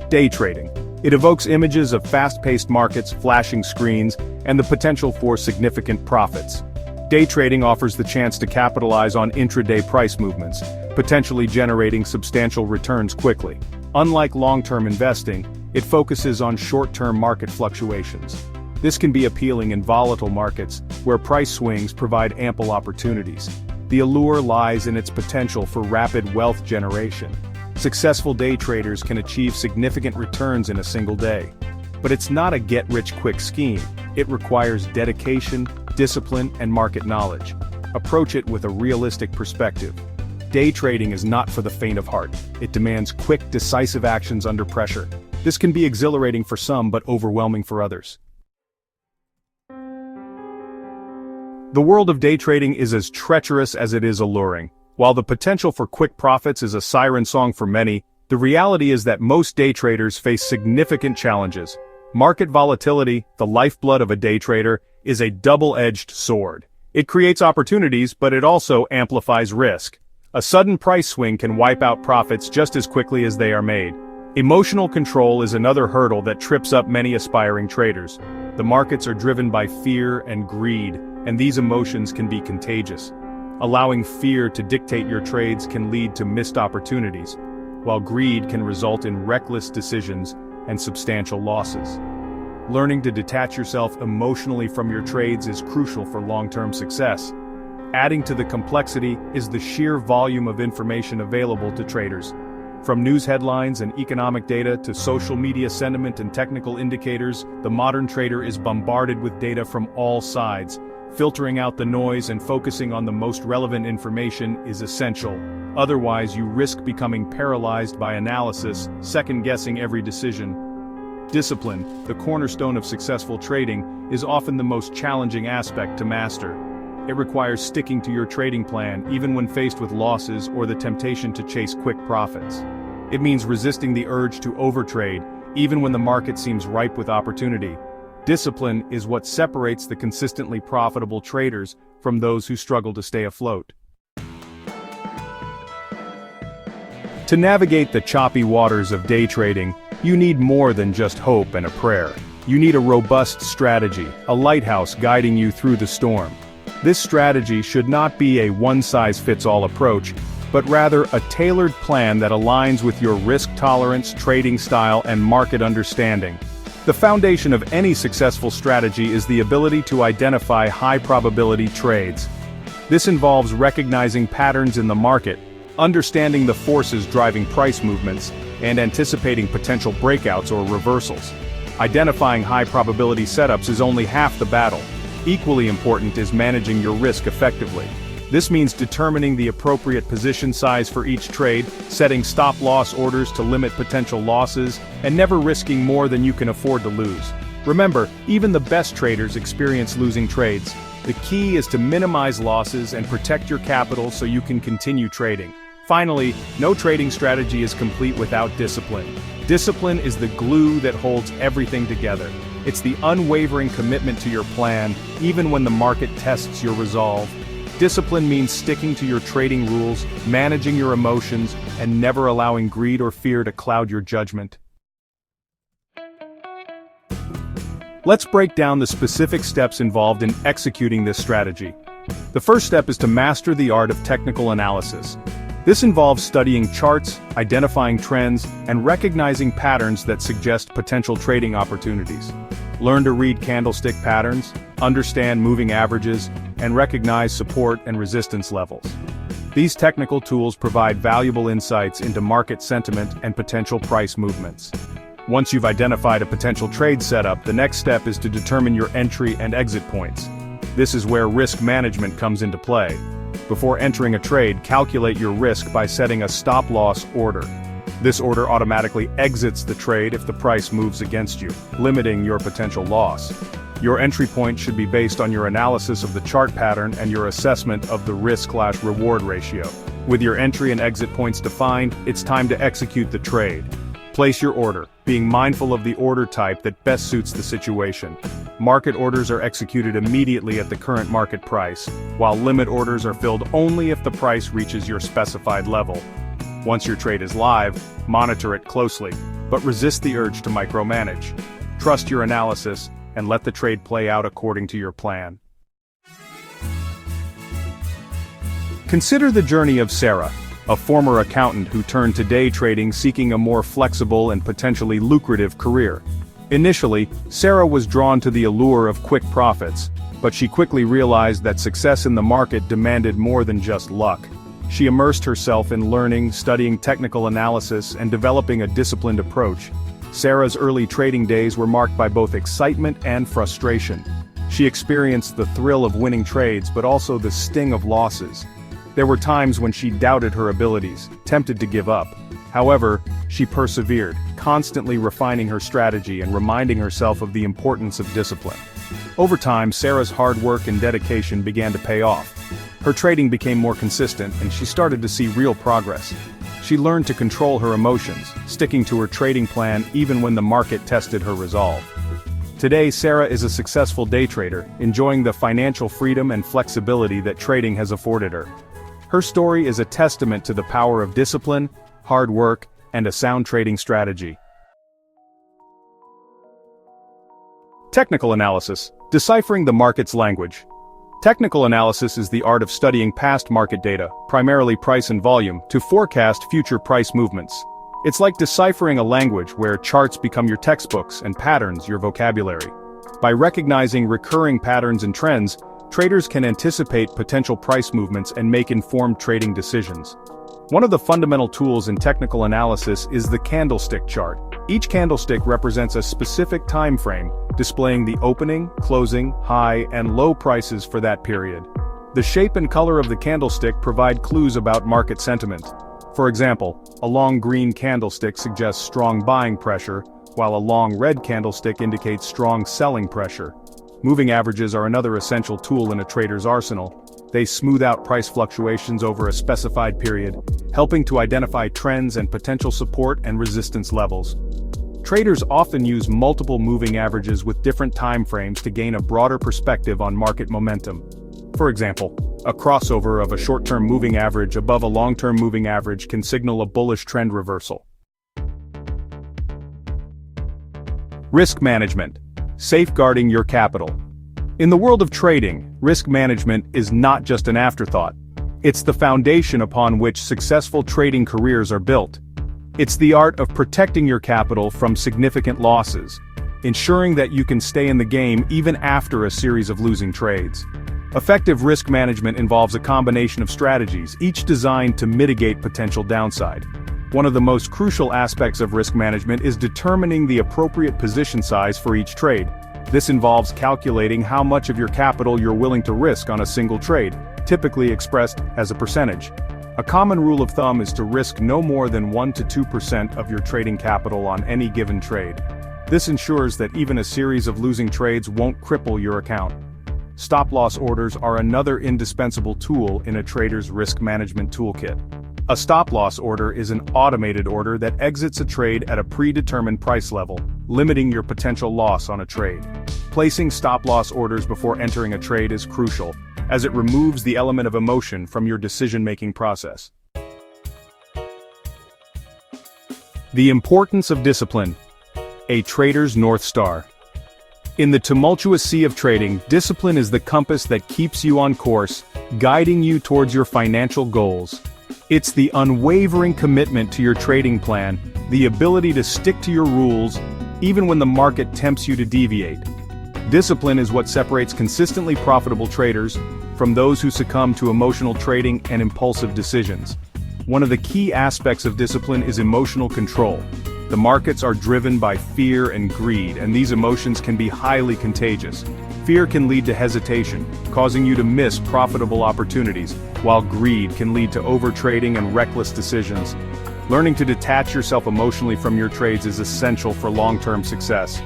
Day trading. It evokes images of fast-paced markets, flashing screens, and the potential for significant profits. Day trading offers the chance to capitalize on intraday price movements, potentially generating substantial returns quickly. Unlike long-term investing, it focuses on short-term market fluctuations. This can be appealing in volatile markets, where price swings provide ample opportunities. The allure lies in its potential for rapid wealth generation. Successful day traders can achieve significant returns in a single day. But it's not a get-rich-quick scheme. It requires dedication, discipline, and market knowledge. Approach it with a realistic perspective. Day trading is not for the faint of heart. It demands quick, decisive actions under pressure. This can be exhilarating for some but overwhelming for others. The world of day trading is as treacherous as it is alluring. While the potential for quick profits is a siren song for many, the reality is that most day traders face significant challenges. Market volatility, the lifeblood of a day trader, is a double-edged sword. It creates opportunities, but it also amplifies risk. A sudden price swing can wipe out profits just as quickly as they are made. Emotional control is another hurdle that trips up many aspiring traders. The markets are driven by fear and greed, and these emotions can be contagious. Allowing fear to dictate your trades can lead to missed opportunities, while greed can result in reckless decisions and substantial losses. Learning to detach yourself emotionally from your trades is crucial for long-term success. Adding to the complexity is the sheer volume of information available to traders. From news headlines and economic data to social media sentiment and technical indicators, the modern trader is bombarded with data from all sides. Filtering out the noise and focusing on the most relevant information is essential. Otherwise, you risk becoming paralyzed by analysis, second-guessing every decision. Discipline, the cornerstone of successful trading, is often the most challenging aspect to master. It requires sticking to your trading plan even when faced with losses or the temptation to chase quick profits. It means resisting the urge to overtrade, even when the market seems ripe with opportunity. Discipline is what separates the consistently profitable traders from those who struggle to stay afloat. To navigate the choppy waters of day trading, you need more than just hope and a prayer. You need a robust strategy, a lighthouse guiding you through the storm. This strategy should not be a one-size-fits-all approach, but rather a tailored plan that aligns with your risk tolerance, trading style, and market understanding. The foundation of any successful strategy is the ability to identify high-probability trades. This involves recognizing patterns in the market, understanding the forces driving price movements, and anticipating potential breakouts or reversals. Identifying high-probability setups is only half the battle. Equally important is managing your risk effectively. This means determining the appropriate position size for each trade, setting stop-loss orders to limit potential losses, and never risking more than you can afford to lose. Remember, even the best traders experience losing trades. The key is to minimize losses and protect your capital so you can continue trading. Finally, no trading strategy is complete without discipline. Discipline is the glue that holds everything together. It's the unwavering commitment to your plan, even when the market tests your resolve. Discipline means sticking to your trading rules, managing your emotions, and never allowing greed or fear to cloud your judgment. Let's break down the specific steps involved in executing this strategy. The first step is to master the art of technical analysis. This involves studying charts, identifying trends, and recognizing patterns that suggest potential trading opportunities. Learn to read candlestick patterns, understand moving averages, and recognize support and resistance levels. These technical tools provide valuable insights into market sentiment and potential price movements. Once you've identified a potential trade setup, the next step is to determine your entry and exit points. This is where risk management comes into play. Before entering a trade, calculate your risk by setting a stop-loss order. This order automatically exits the trade if the price moves against you, limiting your potential loss. Your entry point should be based on your analysis of the chart pattern and your assessment of the risk/reward ratio. With your entry and exit points defined, it's time to execute the trade. Place your order, being mindful of the order type that best suits the situation. Market orders are executed immediately at the current market price, while limit orders are filled only if the price reaches your specified level. Once your trade is live, monitor it closely. but resist the urge to micromanage. Trust your analysis, and let the trade play out according to your plan. Consider the journey of Sarah, a former accountant who turned to day trading seeking a more flexible and potentially lucrative career. Initially, Sarah was drawn to the allure of quick profits, but she quickly realized that success in the market demanded more than just luck. She immersed herself in learning, studying technical analysis, and developing a disciplined approach. Sarah's early trading days were marked by both excitement and frustration. She experienced the thrill of winning trades but also the sting of losses. There were times when she doubted her abilities, tempted to give up. However, she persevered, constantly refining her strategy and reminding herself of the importance of discipline. Over time, Sarah's hard work and dedication began to pay off. Her trading became more consistent and she started to see real progress. She learned to control her emotions, sticking to her trading plan even when the market tested her resolve. Today, Sarah is a successful day trader, enjoying the financial freedom and flexibility that trading has afforded her. Her story is a testament to the power of discipline, hard work, and a sound trading strategy. Technical analysis, deciphering the market's language. Technical analysis is the art of studying past market data, primarily price and volume, to forecast future price movements. It's like deciphering a language where charts become your textbooks and patterns your vocabulary. By recognizing recurring patterns and trends, traders can anticipate potential price movements and make informed trading decisions. One of the fundamental tools in technical analysis is the candlestick chart. Each candlestick represents a specific time frame, displaying the opening, closing, high, and low prices for that period. The shape and color of the candlestick provide clues about market sentiment. For example, a long green candlestick suggests strong buying pressure, while a long red candlestick indicates strong selling pressure. Moving averages are another essential tool in a trader's arsenal. They smooth out price fluctuations over a specified period, helping to identify trends and potential support and resistance levels. Traders often use multiple moving averages with different time frames to gain a broader perspective on market momentum. For example, a crossover of a short-term moving average above a long-term moving average can signal a bullish trend reversal. Risk management, safeguarding your capital. In the world of trading, risk management is not just an afterthought. It's the foundation upon which successful trading careers are built. It's the art of protecting your capital from significant losses, ensuring that you can stay in the game even after a series of losing trades. Effective risk management involves a combination of strategies, each designed to mitigate potential downside. One of the most crucial aspects of risk management is determining the appropriate position size for each trade. This involves calculating how much of your capital you're willing to risk on a single trade, typically expressed as a percentage. A common rule of thumb is to risk no more than 1 to 2% of your trading capital on any given trade. This ensures that even a series of losing trades won't cripple your account. Stop-loss orders are another indispensable tool in a trader's risk management toolkit. A stop-loss order is an automated order that exits a trade at a predetermined price level, limiting your potential loss on a trade. Placing stop-loss orders before entering a trade is crucial, as it removes the element of emotion from your decision-making process. The importance of discipline, a trader's North Star. In the tumultuous sea of trading, discipline is the compass that keeps you on course, guiding you towards your financial goals. It's the unwavering commitment to your trading plan, the ability to stick to your rules, even when the market tempts you to deviate. Discipline is what separates consistently profitable traders from those who succumb to emotional trading and impulsive decisions. One of the key aspects of discipline is emotional control. The markets are driven by fear and greed, and these emotions can be highly contagious. Fear can lead to hesitation, causing you to miss profitable opportunities, while greed can lead to overtrading and reckless decisions. Learning to detach yourself emotionally from your trades is essential for long-term success.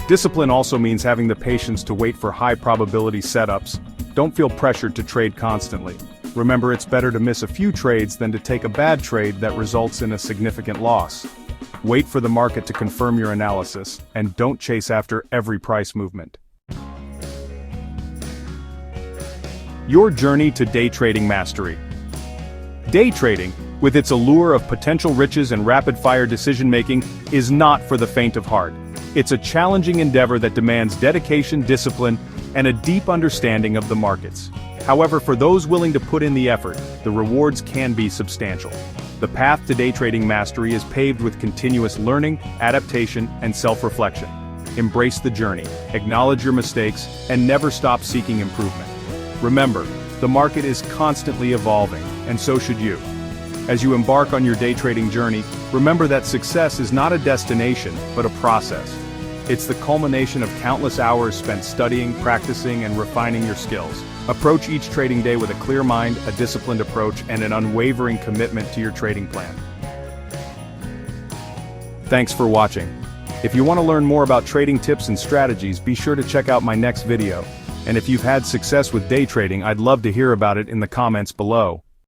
Discipline also means having the patience to wait for high-probability setups. Don't feel pressured to trade constantly. Remember, it's better to miss a few trades than to take a bad trade that results in a significant loss. Wait for the market to confirm your analysis, and don't chase after every price movement. Your journey to day trading mastery. Day trading, with its allure of potential riches and rapid-fire decision-making, is not for the faint of heart. It's a challenging endeavor that demands dedication, discipline, and a deep understanding of the markets. However, for those willing to put in the effort, the rewards can be substantial. The path to day trading mastery is paved with continuous learning, adaptation, and self-reflection. Embrace the journey, acknowledge your mistakes, and never stop seeking improvement. Remember, the market is constantly evolving, and so should you. As you embark on your day trading journey, remember that success is not a destination, but a process. It's the culmination of countless hours spent studying, practicing, and refining your skills. Approach each trading day with a clear mind, a disciplined approach, and an unwavering commitment to your trading plan. Thanks for watching. If you want to learn more about trading tips and strategies, be sure to check out my next video. And if you've had success with day trading, I'd love to hear about it in the comments below.